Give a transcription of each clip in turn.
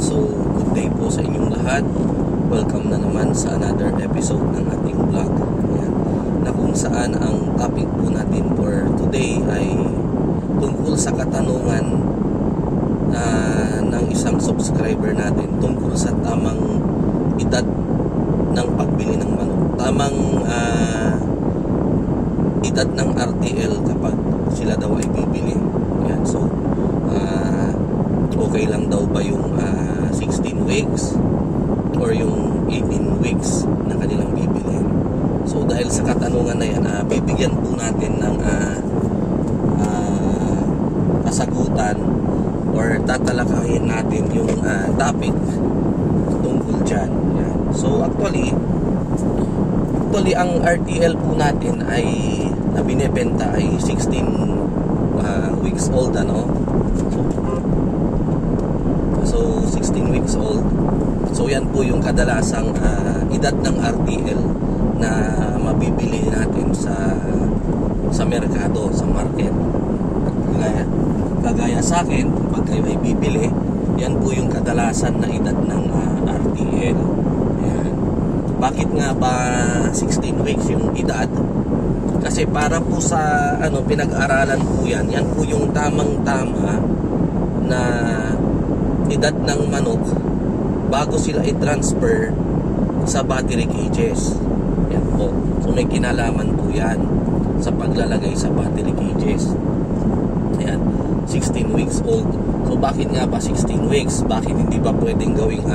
So, good day po sa inyong lahat. Welcome na naman sa another episode ng ating vlog. Ayan. Na kung saan ang topic po natin for today ay tungkol sa katanungan ng isang subscriber natin tungkol sa tamang edad ng pagbili ng manok. Tamang edad ng RTL kapag sila daw ay bibili. Ayan. So, okay lang daw ba yung 16 weeks or yung 18 weeks na kanilang bibili? So dahil sa katanungan na yan, bibigyan po natin ng kasagutan or tatalakayin natin yung topic tungkol dyan. Yan. So actually ang RTL po natin ay na binebenta ay 16 weeks old, ano? So 16 weeks old. So yan po yung kadalasang edad ng RTL na mabibili natin sa merkado, sa market. Kagaya sa akin, pag kayo ay bibili, yan po yung kadalasan na edad ng RTL. Ayan. Bakit nga ba 16 weeks yung edad? Kasi para po sa pinag-aralan po yan po yung tamang-tama na edad ng manok bago sila i-transfer sa battery cages. Yan po. So may kinalaman po yan sa paglalagay sa battery cages. Ayan. 16 weeks old. So bakit nga ba 16 weeks? Bakit hindi ba pwedeng gawing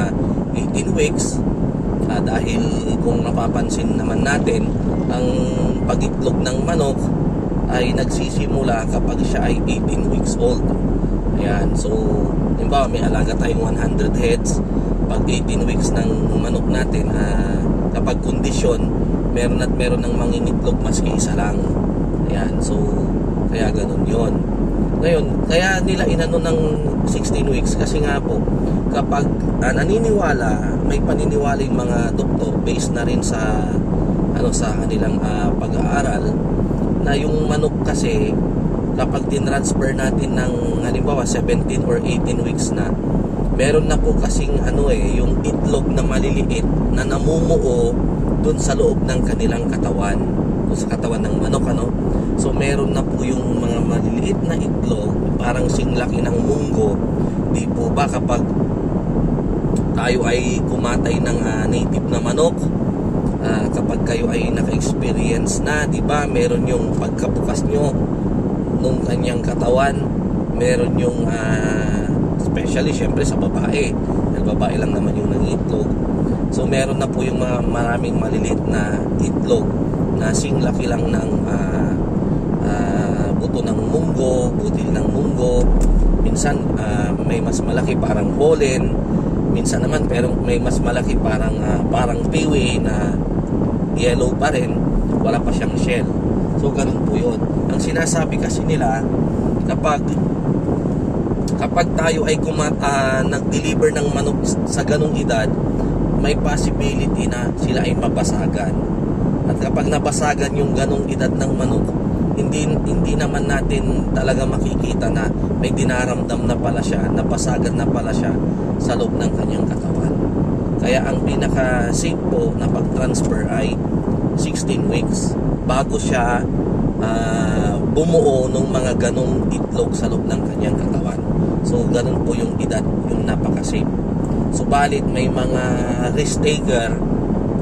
18 weeks? Dahil kung napapansin naman natin, ang pag-itlog ng manok ay nagsisimula kapag siya ay 18 weeks old. Ayan. So halimbawa may alaga tayong 100 heads. Pag 18 weeks ng manok natin, kapag kondisyon, meron ng mangingitlog maski isa lang. Ayan, so kaya ganun yon. Ngayon, kaya nila inano ng 16 weeks kasi nga po, kapag naniniwala, may paniniwala yung mga doktor based na rin sa sa kanilang pag-aaral na yung manok kasi kapag tinransfer natin ng halimbawa 17 or 18 weeks na, meron na po kasing yung itlog na maliliit na namumuo dun sa loob ng kanilang katawan, dun sa katawan ng manok, so meron na po yung mga maliliit na itlog parang singlaki ng munggo. Di po ba kapag tayo ay kumatay ng native na manok, kapag kayo ay naka-experience na, di ba, meron yung pagkabukas nyo nung kanyang katawan, meron yung especially syempre sa babae, dahil babae lang naman yung nangitlog, so meron na po yung mga maraming maliliit na itlog na singlaki lang ng buto ng munggo, butil ng munggo. Minsan may mas malaki parang pollen, minsan naman pero may mas malaki parang piwi na yellow pa rin, wala pa siyang shell. So ganun po yun. Ang sinasabi kasi nila, kapag tayo ay nag-deliver ng manok sa ganung edad, may possibility na sila ay mabasagan. At kapag nabasagan yung ganung edad ng manok, hindi naman natin talaga makikita na may dinaramdam na pala siya, nabasagan na pala siya sa loob ng kanyang katawan. Kaya ang pinaka-safe po na pag-transfer ay 16 weeks bago siya bumuo ng mga ganong itlog sa loob ng kanyang katawan. So ganun po yung edad, yung napaka-safe. Subalit may mga risk taker,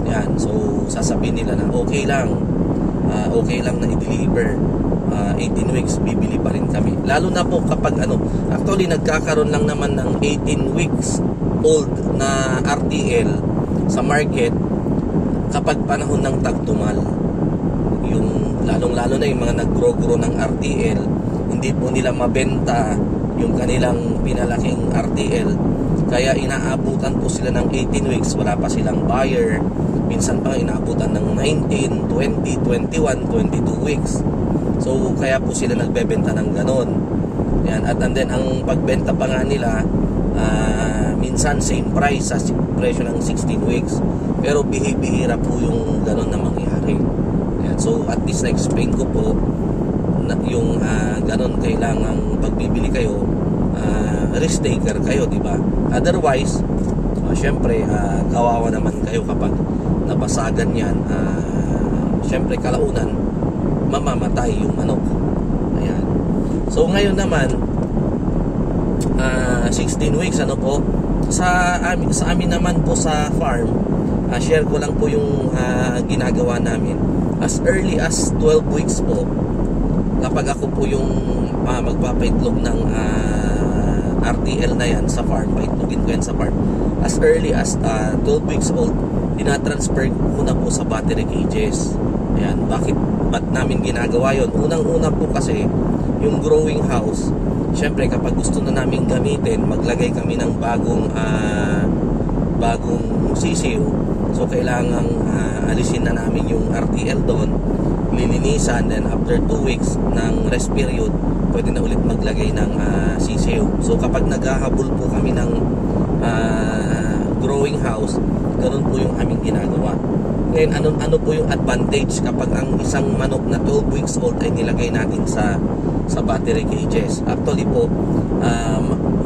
yan, so sasabihin nila na okay lang na i-deliver 18 weeks, bibili pa rin kami. Lalo na po kapag actually nagkakaroon lang naman ng 18 weeks old na RTL sa market kapag panahon ng tagtumal. Yung lalong-lalo na yung mga nag-grow ng RTL, hindi po nila mabenta yung kanilang pinalaking RTL, kaya inaabutan po sila ng 18 weeks, wala pa silang buyer. Minsan pa inaabutan ng 19, 20, 21, 22 weeks. So kaya po sila nagbebenta ng ganon. Yan. At and then ang pagbenta pa nga nila, minsan same price sa presyo ng 16 weeks, pero bihira po yung ganon na mangyari. Yan. So at least na-explain ko po na yung ganon, kailangang pagbibili kayo, risk taker kayo, di ba? Otherwise, syempre, kawawa naman kayo kapag nabasagan yan. Syempre, kalaunan, mamamatay yung manok. Ayan. So, ngayon naman, 16 weeks, ano po, sa amin naman po sa farm, share ko lang po yung ginagawa namin. As early as 12 weeks po, kapag ako po yung magpapaitlog ng RTL na yan sa farm, paitlogin ko yan sa farm, as early as 12 weeks old, tinatransfer ko na po sa battery cages. Ayan, ba't namin ginagawa yon? Unang-una po kasi yung growing house, syempre kapag gusto na namin gamitin, maglagay kami ng bagong sisiw, so kailangang alisin na namin yung RTL doon, lilinisan, then after 2 weeks ng rest period, pwede na ulit maglagay ng sisiw. So kapag naghahabol po kami ng growing house, ganun po yung aming ginagawa. Ngayon, ano po yung advantage kapag ang isang manok na 12 weeks old ay nilagay natin sa battery cages? Actually po,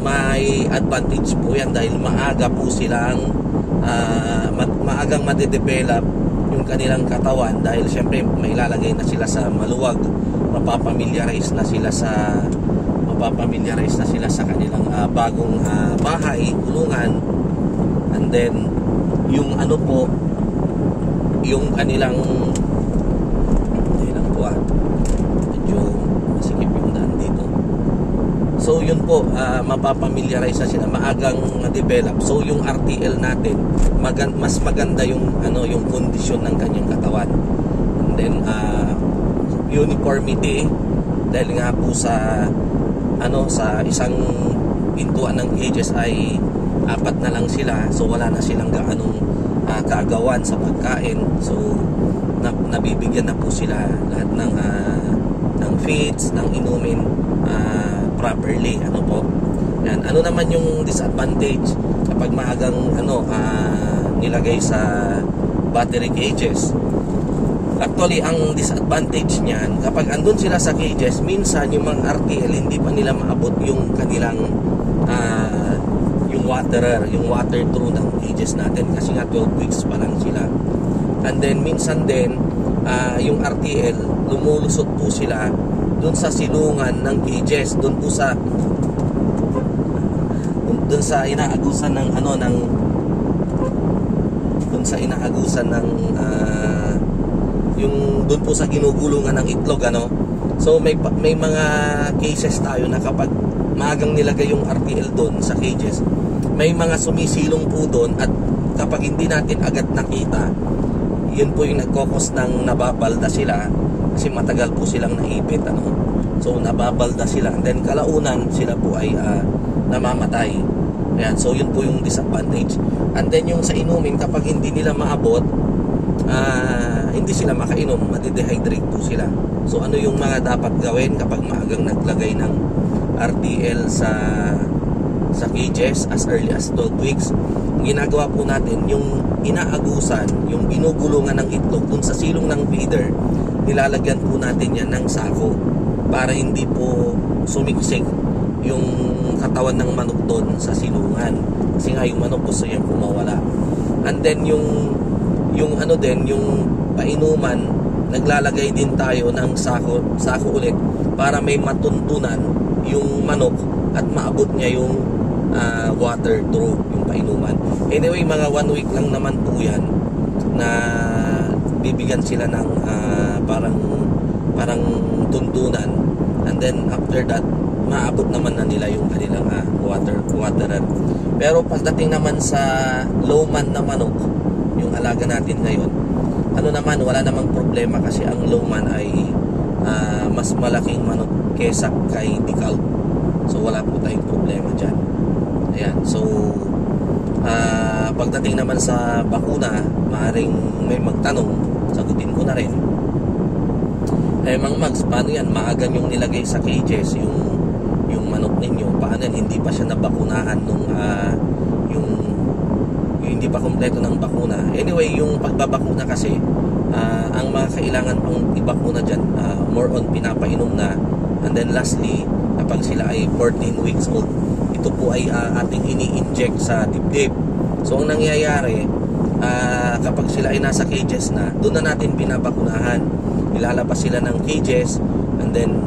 may advantage po yan dahil maaga po silang maagang madedevelop yung kanilang katawan, dahil syempre may ilalagay na sila sa maluwag, mapapamiliarize na sila sa kanilang bagong bahay, kulungan. And then yung ano po, yung kanilang medyo masikip yung daan dito. So yun po, mapapamiliarize na sila, maagang develop. So yung RTL natin, mas maganda yung yung kondisyon ng kanyang katawan. And then uniformity, dahil nga po sa isang pintuan ng cages ay 4 na lang sila, so wala na silang gaanong kaagawan sa pagkain. So nabibigyan na po sila lahat ng feeds, ng inumin properly. Ano po yan. Ano naman yung disadvantage kapag maagang nilagay sa battery cages? Actually, ang disadvantage niyan, kapag andun sila sa cages, minsan yung mga RTL hindi pa nila maabot yung kanilang yung water through ng cages natin, kasi nga 12 weeks pa lang sila. And then minsan din yung RTL, lumulusot po sila dun sa silungan ng cages, dun sa inaagusan ng yung dun po sa ginugulungan ng itlog, So may mga cases tayo na kapag maagang nilagay yung RTL doon sa cages, may mga sumisilong po doon, at kapag hindi natin agad nakita, yun po yung nagkokos ng nababalda sila, kasi matagal po silang naipit, so nababalda sila, and then kalaunan sila po ay namamatay. Ayan, so yun po yung disadvantage. And then yung sa inumin, kapag hindi nila maabot, hindi sila makainom, madidehydrate po sila. So ano yung mga dapat gawin kapag maagang naglagay ng RTL sa cages as early as 12 weeks? Ang ginagawa po natin, yung inaagusan, yung ginugulungan ng itlog dun sa silong ng feeder, nilalagyan po natin yan ng sako para hindi po sumiksik yung katawan ng manok doon sa silungan, kasi nga yung manok gusto yung kumawala. And then yung painuman, naglalagay din tayo ng sako ulit para may matuntunan yung manok at maabot niya yung water through yung painuman. Anyway, mga 1 week lang naman po yan na bibigyan sila ng parang tuntunan, and then after that maabot naman na nila yung kanilang waterer. Pero pagdating naman sa lowman na manok, yung alaga natin ngayon, wala namang problema, kasi ang lowman ay mas malaking manok kesa kay decal. So wala po tayong problema dyan. Ayan, so pagdating naman sa bakuna, maaaring may magtanong, sagutin ko na rin. Mang Mags, paano yan? Maaga yung nilagay sa cages yung manok ninyo, paano yan? Hindi pa siya nabakunahan nung yung hindi pa kompleto ng bakuna. Anyway, yung pagbabakuna kasi, ang mga kailangan pang ibakuna dyan, more on pinapainom na. And then lastly, kapag sila ay 14 weeks old, ito po ay ating ini-inject sa dibdib. So ang nangyayari, kapag sila ay nasa cages na, doon na natin binabakunahan. Ilalabas sila ng cages and then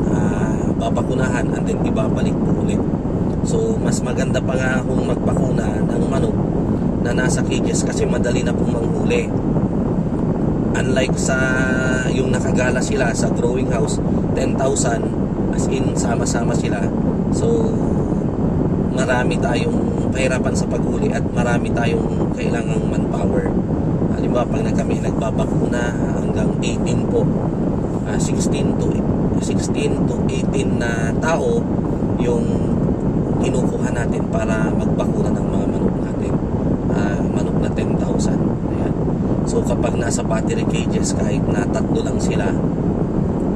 babakunahan and then ibabalik po ulit. So mas maganda pa nga kung magbakuna ng manok na nasa cages kasi madali na pong manghuli. Unlike sa yung nakagala sila sa growing house, 10,000 as in sama-sama sila. So marami tayong pahirapan sa paghuli at marami tayong kailangang manpower. Halimbawa pag kami nagbabakuna hanggang 18 po, 16 to 18 na tao yung kinukuha natin para magbakuna ng mga manok natin, manok na 10,000. Ayan. So kapag nasa battery cages, kahit na 3 lang sila,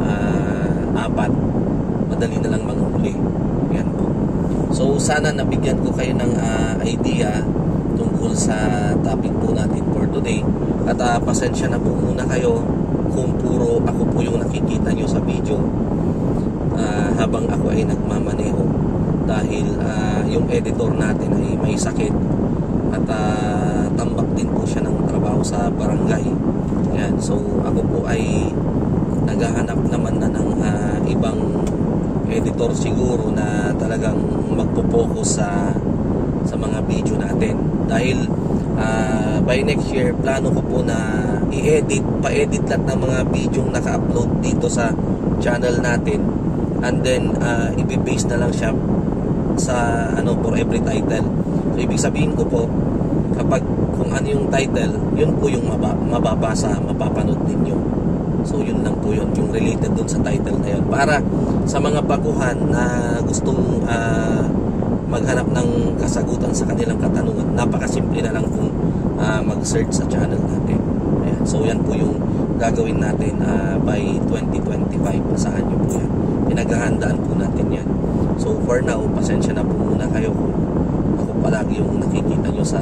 4, madali na lang manghuli. Ayan po. So sana nabigyan ko kayo ng idea tungkol sa topic po natin for today. At pasensya na po muna kayo kung puro ako po yung nakikita nyo sa video habang ako ay nagmamaneho, dahil yung editor natin ay may sakit at tambak din po siya ng trabaho sa barangay. Ayan. So ako po ay naghahanap naman na ng ibang editor siguro na talagang magpo-focus sa mga video natin, dahil by next year plano ko po na pa-edit lahat ng mga video naka-upload dito sa channel natin, and then i-base na lang siya sa for every title. So ibig sabihin ko po, kapag kung ano yung title, yun po yung mababasa, mapapanood ninyo. So yun lang po yun, yung related dun sa title na yun, para sa mga baguhan na gustong maghanap ng kasagutan sa kanilang katanungan, napakasimple na lang kung mag-search sa channel natin. Ayan. So yan po yung gagawin natin by 2025. Asahan nyo po yan, pinaghahandaan po natin yan. So for now, pasensya na po muna kayo kung ako palagi yung nakikita nyo sa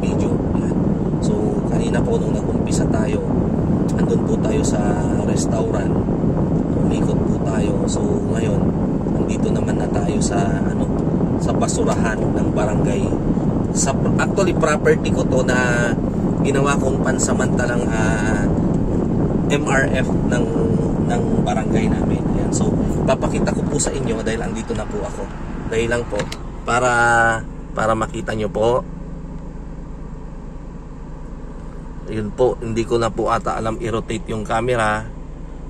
video. Ayan. So kanina po nung nag-umpisa tayo, andun po tayo sa restaurant, umikot po tayo. So ngayon andito naman na tayo sa sa basurahan ng barangay. Actually property ko to na ginawa kong pansamantalang MRF ng barangay namin. Ayan. So papakita ko po sa inyo dahil andito na po ako. Dahil lang po para makita nyo po. Yun po, hindi ko na po ata alam i-rotate yung camera.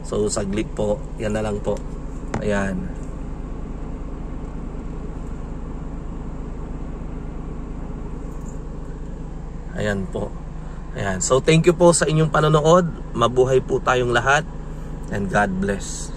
So saglit po, yan na lang po. Ayan. Ayan po. Ayan. So thank you po sa inyong panonood. Mabuhay po tayong lahat and God bless.